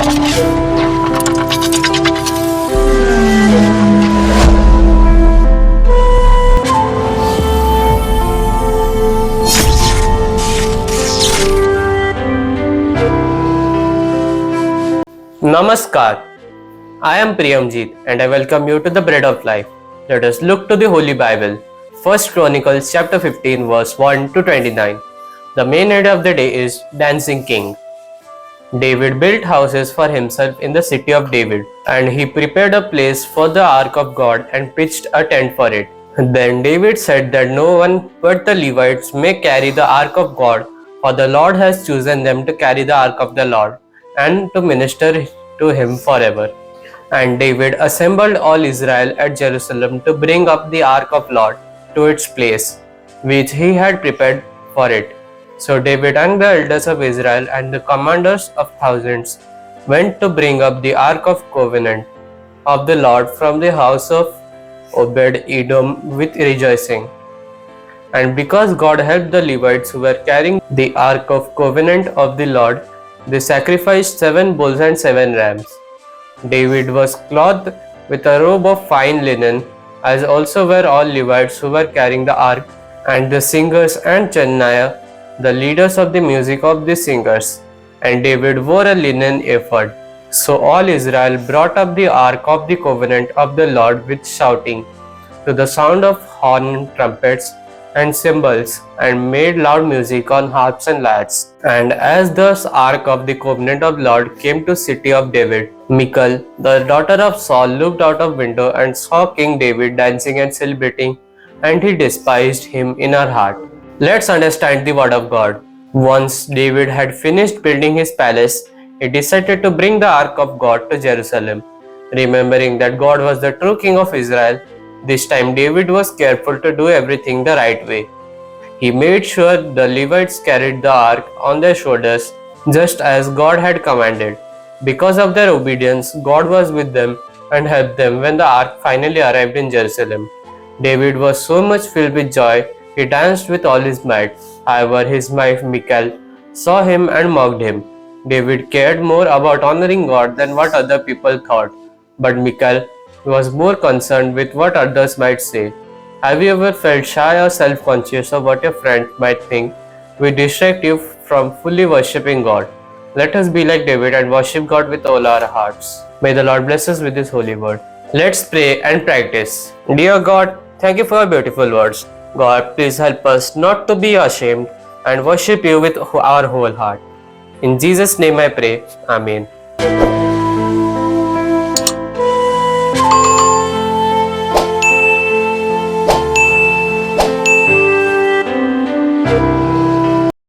Namaskar, I am Priyamjit and I welcome you to the Bread of Life. Let us look to the Holy Bible. 1 Chronicles chapter 15 verse 1 to 29. The main head of the day is Dancing King. David built houses for himself in the city of David, and he prepared a place for the ark of God and pitched a tent for it. Then David said that no one but the Levites may carry the ark of God, for the Lord has chosen them to carry the ark of the Lord and to minister to him forever. And David assembled all Israel at Jerusalem to bring up the ark of Lord to its place, which he had prepared for it. So David and the elders of Israel and the commanders of thousands went to bring up the ark of covenant of the Lord from the house of Obed-Edom with rejoicing. And because God helped the Levites who were carrying the ark of covenant of the Lord, they sacrificed 7 bulls and 7 rams. David was clothed with a robe of fine linen, as also were all Levites who were carrying the ark, and the singers and Shemaiah, the leaders of the music of the singers. And David wore a linen ephod. So all Israel brought up the ark of the covenant of the Lord with shouting, to the sound of horn, trumpets, and cymbals, and made loud music on harps and lyres. And as the ark of the covenant of Lord came to city of David, Michal, the daughter of Saul, looked out of window and saw King David dancing and celebrating, and he despised him in her heart. Let's understand the word of God. Once David had finished building his palace, he decided to bring the ark of God to Jerusalem. Remembering that God was the true king of Israel, this time David was careful to do everything the right way. He made sure the Levites carried the ark on their shoulders just as God had commanded. Because of their obedience, God was with them and helped them when the ark finally arrived in Jerusalem. David was so much filled with joy, he danced with all his might. However, his wife Michal saw him and mocked him. David cared more about honoring God than what other people thought, but Michal was more concerned with what others might say. Have you ever felt shy or self-conscious of what your friends might think? We distract you from fully worshipping God. Let us be like David and worship God with all our hearts. May the Lord bless us with His holy word. Let's pray and practice. Dear God, thank you for your beautiful words. God, please help us not to be ashamed and worship you with our whole heart. In Jesus' name I pray. Amen.